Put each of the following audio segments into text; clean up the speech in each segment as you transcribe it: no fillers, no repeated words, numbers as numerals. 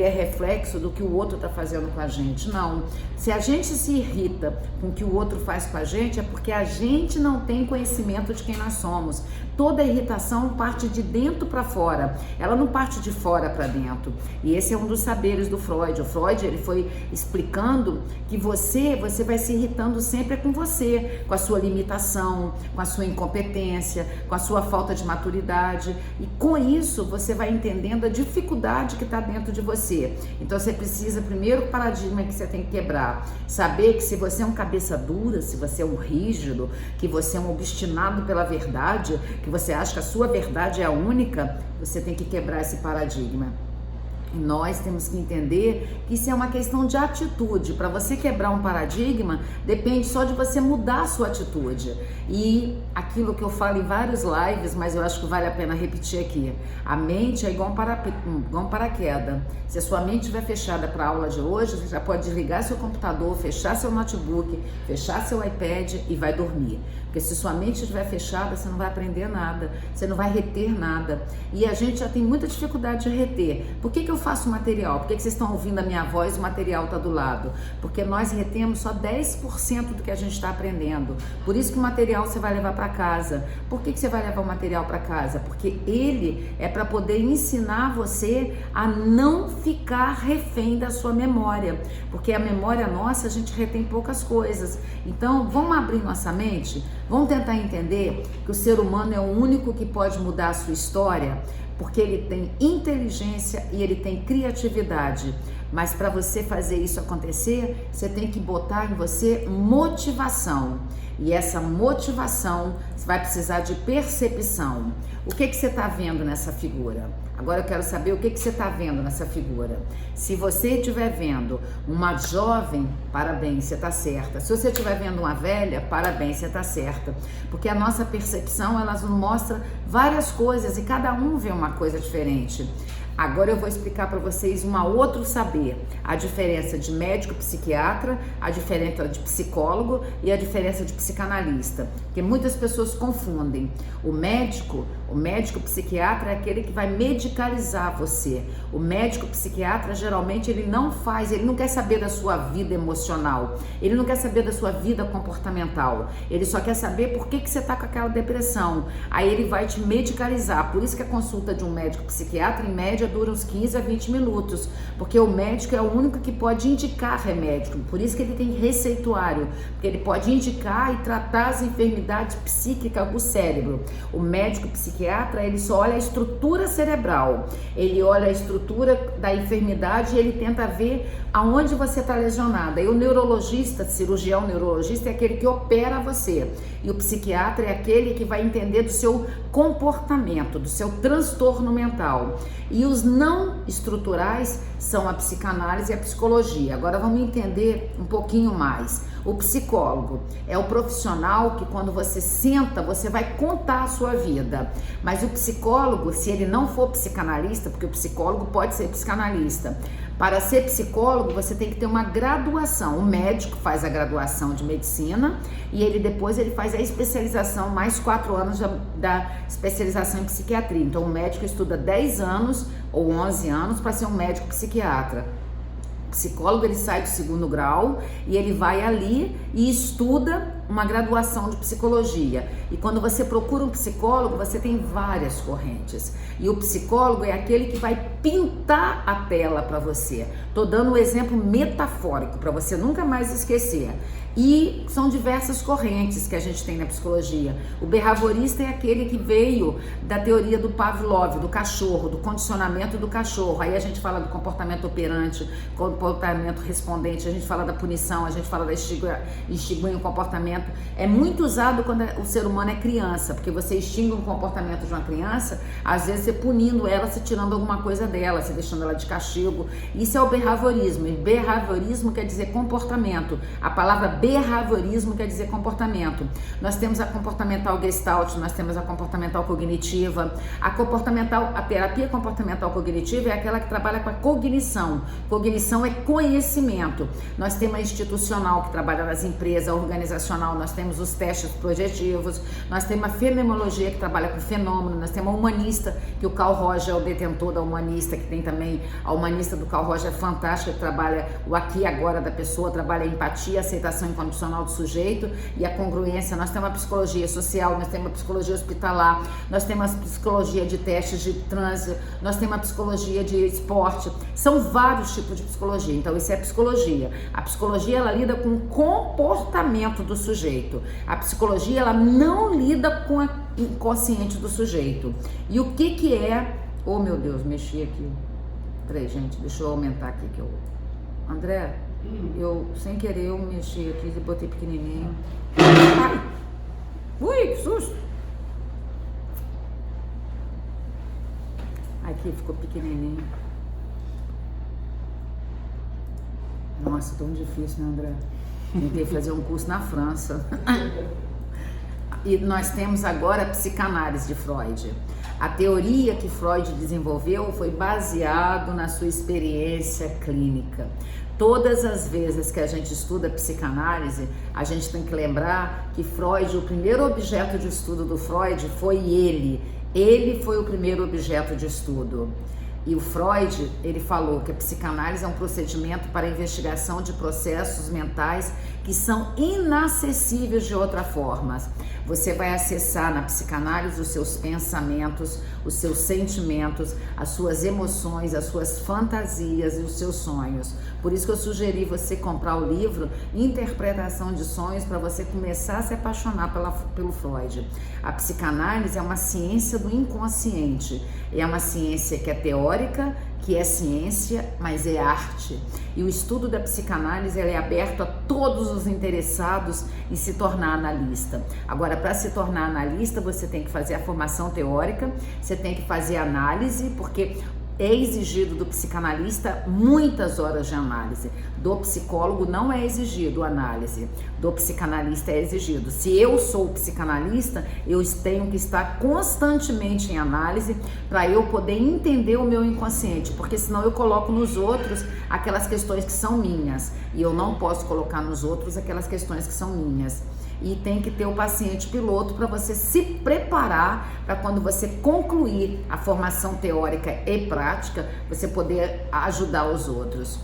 é reflexo do que o outro está fazendo com a gente. Não. Se a gente se irrita com o que o outro faz com a gente, é porque a gente não tem conhecimento de quem nós somos. Toda irritação parte de dentro para fora, ela não parte de fora para dentro. E esse é um dos saberes do Freud. O Freud, ele foi explicando que você vai se irritando sempre com você, com a sua limitação, com a sua incompetência, com a sua falta de maturidade. E com isso, você vai entendendo a dificuldade que está dentro de você. Então, você precisa, primeiro paradigma que você tem que quebrar, saber que se você é um cabeça dura, se você é um rígido, que você é um obstinado pela verdade, que você acha que a sua verdade é a única, você tem que quebrar esse paradigma. E nós temos que entender que isso é uma questão de atitude. Para você quebrar um paradigma, depende só de você mudar a sua atitude. E aquilo que eu falo em vários lives, mas eu acho que vale a pena repetir aqui. A mente é igual um paraquedas. Se a sua mente estiver fechada para a aula de hoje, você já pode desligar seu computador, fechar seu notebook, fechar seu iPad e vai dormir. Porque se sua mente estiver fechada, você não vai aprender nada, você não vai reter nada. E a gente já tem muita dificuldade de reter. Por que eu faço material? Por que vocês estão ouvindo a minha voz e o material está do lado? Porque nós retemos só 10% do que a gente está aprendendo. Por isso que o material você vai levar para casa. Por que você vai levar o material para casa? Porque ele é para poder ensinar você a não ficar refém da sua memória. Porque a memória nossa, a gente retém poucas coisas. Então, vamos abrir nossa mente? Vamos tentar entender que o ser humano é o único que pode mudar a sua história, porque ele tem inteligência e ele tem criatividade. Mas para você fazer isso acontecer, você tem que botar em você motivação. E essa motivação, você vai precisar de percepção. O que você está vendo nessa figura? Agora eu quero saber o que você está vendo nessa figura. Se você estiver vendo uma jovem, parabéns, você está certa. Se você estiver vendo uma velha, parabéns, você está certa. Porque a nossa percepção, ela nos mostra várias coisas e cada um vê uma coisa diferente. Agora eu vou explicar para vocês um outro saber, a diferença de médico psiquiatra, a diferença de psicólogo e a diferença de psicanalista, porque muitas pessoas confundem. O médico psiquiatra é aquele que vai medicalizar você. O médico psiquiatra geralmente ele não quer saber da sua vida emocional, ele não quer saber da sua vida comportamental, ele só quer saber por que você está com aquela depressão. Aí ele vai te medicalizar, por isso que a consulta de um médico psiquiatra em média dura uns 15 a 20 minutos, porque o médico é o único que pode indicar remédio, por isso que ele tem receituário, porque ele pode indicar e tratar as enfermidades psíquicas do cérebro. O médico psiquiatra, ele só olha a estrutura cerebral, ele olha a estrutura da enfermidade e ele tenta ver aonde você está lesionada. E o neurologista, cirurgião neurologista, é aquele que opera você. E o psiquiatra é aquele que vai entender do seu comportamento, do seu transtorno mental. E os não estruturais são a psicanálise e a psicologia. Agora vamos entender um pouquinho mais. O psicólogo é o profissional que quando você senta, você vai contar a sua vida. Mas o psicólogo, se ele não for psicanalista, porque o psicólogo pode ser psicanalista, para ser psicólogo você tem que ter uma graduação. O médico faz a graduação de medicina e depois ele faz a especialização, mais 4 anos da especialização em psiquiatria. Então o médico estuda 10 anos ou 11 anos para ser um médico psiquiatra. O psicólogo ele sai do 2º grau e ele vai ali e estuda uma graduação de psicologia. E quando você procura um psicólogo, você tem várias correntes. E o psicólogo é aquele que vai pintar a tela para você. Tô dando um exemplo metafórico para você nunca mais esquecer. E são diversas correntes que a gente tem na psicologia. O behaviorista é aquele que veio da teoria do Pavlov, do cachorro, do condicionamento do cachorro. Aí a gente fala do comportamento operante, comportamento respondente, a gente fala da punição, a gente fala da extinguir o comportamento. É muito usado quando o ser humano é criança, porque você extingue um comportamento de uma criança, às vezes você punindo ela, você tirando alguma coisa dela, você deixando ela de castigo. Isso é o behaviorismo. E behaviorismo quer dizer comportamento. A palavra behaviorismo quer dizer comportamento. Nós temos a comportamental gestalt, nós temos a comportamental cognitiva. A terapia comportamental cognitiva é aquela que trabalha com a cognição. Cognição é conhecimento. Nós temos a institucional, que trabalha nas empresas, a organizacional condicional, nós temos os testes projetivos, nós temos a fenomenologia que trabalha com fenômeno, nós temos a humanista, que o Carl Roger é o detentor da humanista, que tem também a humanista do Carl Roger, é fantástica, que trabalha o aqui e agora da pessoa, trabalha a empatia, a aceitação incondicional do sujeito e a congruência. Nós temos a psicologia social, nós temos a psicologia hospitalar, nós temos a psicologia de testes de trânsito, nós temos a psicologia de esporte, são vários tipos de psicologia. Então isso é psicologia. A psicologia, ela lida com o comportamento do sujeito. A psicologia, ela não lida com o inconsciente do sujeito. E o que é... Oh, meu Deus, mexi aqui. Peraí, gente, deixa eu aumentar aqui que eu... André, eu, sem querer, eu mexi aqui e botei pequenininho. Ai! Ui, que susto! Aqui ficou pequenininho. Nossa, tão difícil, né, André? Tentei fazer um curso na França. E nós temos agora a psicanálise de Freud. A teoria que Freud desenvolveu foi baseado na sua experiência clínica. Todas as vezes que a gente estuda psicanálise, a gente tem que lembrar que Freud, o primeiro objeto de estudo do Freud foi ele. Ele foi o primeiro objeto de estudo. E o Freud, ele falou que a psicanálise é um procedimento para a investigação de processos mentais que são inacessíveis de outra forma. Você vai acessar na psicanálise os seus pensamentos, os seus sentimentos, as suas emoções, as suas fantasias e os seus sonhos. Por isso que eu sugeri você comprar o livro Interpretação de Sonhos para você começar a se apaixonar pelo Freud. A psicanálise é uma ciência do inconsciente. É uma ciência que é teórica, que é ciência, mas é arte. E o estudo da psicanálise ele é aberto a todos os interessados em se tornar analista. Agora, para se tornar analista, você tem que fazer a formação teórica, você tem que fazer análise, porque é exigido do psicanalista muitas horas de análise. Do psicólogo não é exigido análise. Do psicanalista é exigido. Se eu sou psicanalista, eu tenho que estar constantemente em análise para eu poder entender o meu inconsciente, porque senão eu coloco nos outros aquelas questões que são minhas e eu não posso colocar nos outros aquelas questões que são minhas. E tem que ter o paciente piloto para você se preparar para quando você concluir a formação teórica e prática, você poder ajudar os outros.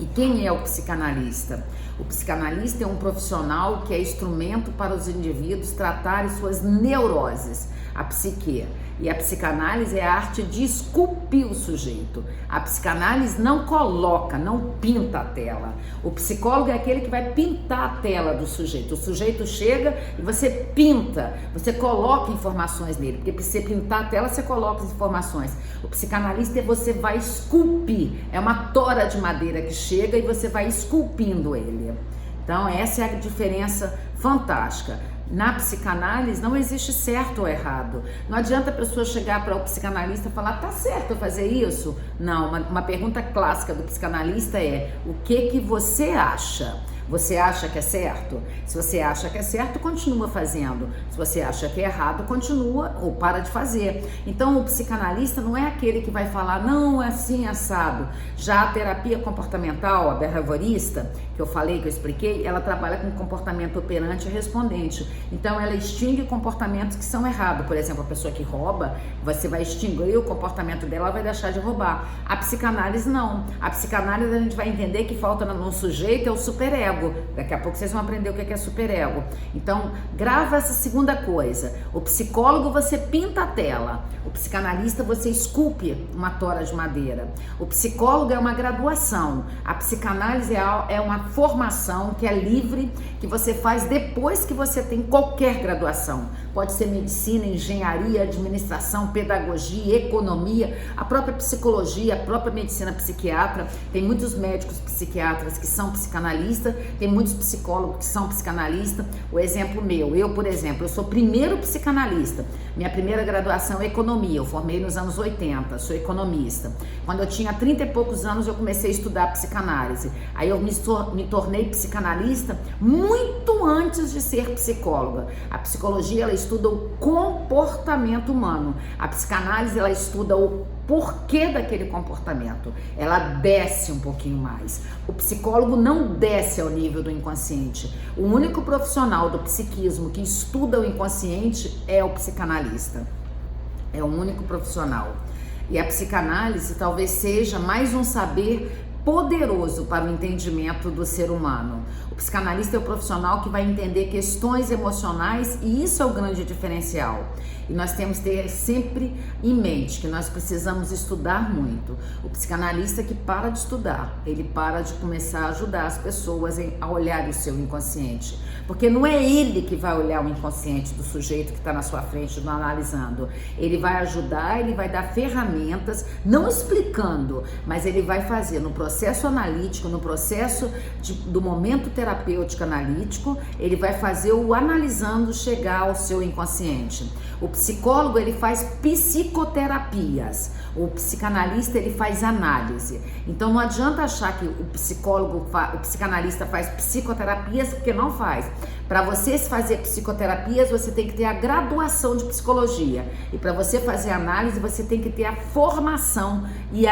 E quem é o psicanalista? O psicanalista é um profissional que é instrumento para os indivíduos tratarem suas neuroses, a psique. E a psicanálise é a arte de esculpir o sujeito. A psicanálise não coloca, não pinta a tela. O psicólogo é aquele que vai pintar a tela do sujeito. O sujeito chega e você pinta, você coloca informações nele. Porque para você pintar a tela, você coloca as informações. O psicanalista é você vai esculpir. É uma tora de madeira que chega e você vai esculpindo ele. Então essa é a diferença fantástica. Na psicanálise não existe certo ou errado. Não adianta a pessoa chegar para o psicanalista e falar, tá certo eu fazer isso? Não, uma pergunta clássica do psicanalista é, o que você acha? Você acha que é certo? Se você acha que é certo, continua fazendo. Se você acha que é errado, continua ou para de fazer. Então, o psicanalista não é aquele que vai falar, não, é assim, assado. Já a terapia comportamental, a behaviorista, que eu falei, que eu expliquei, ela trabalha com comportamento operante e respondente. Então, ela extingue comportamentos que são errados. Por exemplo, a pessoa que rouba, você vai extinguir o comportamento dela, ela vai deixar de roubar. A psicanálise, não. A psicanálise, a gente vai entender que falta no sujeito é o superego. Daqui a pouco vocês vão aprender o que é superego. Então, grava essa segunda coisa. O psicólogo, você pinta a tela. O psicanalista, você esculpe uma tora de madeira. O psicólogo é uma graduação. A psicanálise é uma formação que é livre, que você faz depois que você tem qualquer graduação. Pode ser medicina, engenharia, administração, pedagogia, economia, a própria psicologia, a própria medicina psiquiatra. Tem muitos médicos psiquiatras que são psicanalistas, tem muitos psicólogos que são psicanalistas. O exemplo meu, eu, por exemplo, eu sou primeiro psicanalista. Minha primeira graduação é economia, eu formei nos anos 80, sou economista. Quando eu tinha 30 e poucos anos, eu comecei a estudar psicanálise. Aí eu me tornei psicanalista muito antes de ser psicóloga. A psicologia, ela estuda o comportamento humano. A psicanálise, ela estuda o porquê daquele comportamento. Ela desce um pouquinho mais. O psicólogo não desce ao nível do inconsciente. O único profissional do psiquismo que estuda o inconsciente é o psicanalista. É o único profissional. E a psicanálise talvez seja mais um saber poderoso para o entendimento do ser humano. O psicanalista é o profissional que vai entender questões emocionais e isso é o grande diferencial. E nós temos que ter sempre em mente que nós precisamos estudar muito. O psicanalista que para de estudar, ele para de começar a ajudar as pessoas a olhar o seu inconsciente. Porque não é ele que vai olhar o inconsciente do sujeito que está na sua frente, não analisando. Ele vai ajudar, ele vai dar ferramentas, não explicando, mas ele vai fazer no processo analítico, no processo do momento terapêutico analítico, ele vai fazer o analisando chegar ao seu inconsciente. O psicólogo, ele faz psicoterapias. O psicanalista, ele faz análise. Então não adianta achar que o psicanalista faz psicoterapias, porque não faz. Para você fazer psicoterapias, você tem que ter a graduação de psicologia. E para você fazer análise, você tem que ter a formação e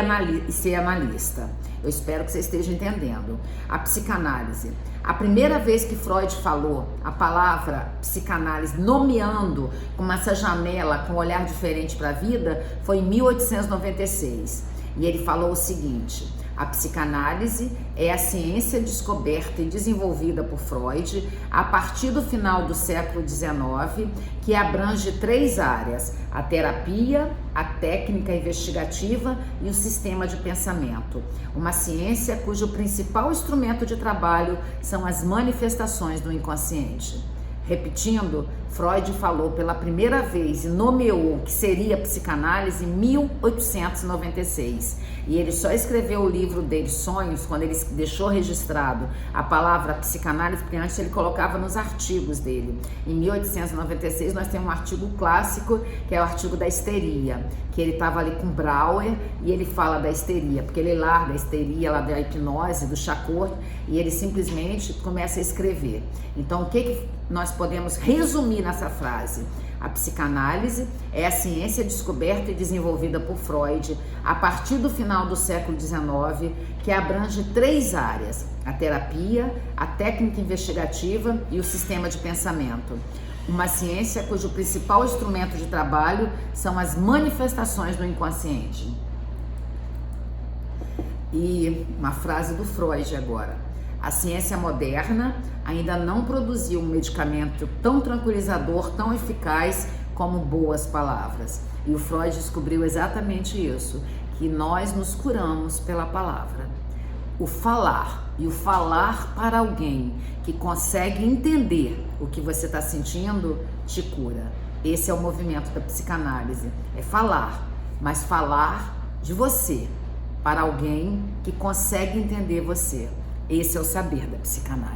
ser analista. Eu espero que você esteja entendendo. A psicanálise. A primeira vez que Freud falou a palavra psicanálise, nomeando com essa janela, com um olhar diferente para a vida, foi em 1896. E ele falou o seguinte: a psicanálise é a ciência descoberta e desenvolvida por Freud a partir do final do século XIX, que abrange 3 áreas: a terapia, a técnica investigativa e o sistema de pensamento. Uma ciência cujo principal instrumento de trabalho são as manifestações do inconsciente. Repetindo, Freud falou pela primeira vez e nomeou o que seria psicanálise em 1896. E ele só escreveu o livro dele, Sonhos, quando ele deixou registrado a palavra psicanálise, porque antes ele colocava nos artigos dele. Em 1896 nós temos um artigo clássico, que é o artigo da histeria, que ele estava ali com Brauer e ele fala da histeria, porque ele larga a histeria lá da hipnose, do Charcot, e ele simplesmente começa a escrever. Então o que nós podemos resumir nessa frase? A psicanálise é a ciência descoberta e desenvolvida por Freud a partir do final do século XIX, que abrange 3 áreas: a terapia, a técnica investigativa e o sistema de pensamento. Uma ciência cujo principal instrumento de trabalho são as manifestações do inconsciente. E uma frase do Freud agora: a ciência moderna ainda não produziu um medicamento tão tranquilizador, tão eficaz como boas palavras. E o Freud descobriu exatamente isso, que nós nos curamos pela palavra. O falar, e o falar para alguém que consegue entender o que você está sentindo, te cura. Esse é o movimento da psicanálise, é falar, mas falar de você para alguém que consegue entender você. Esse é o saber da psicanálise.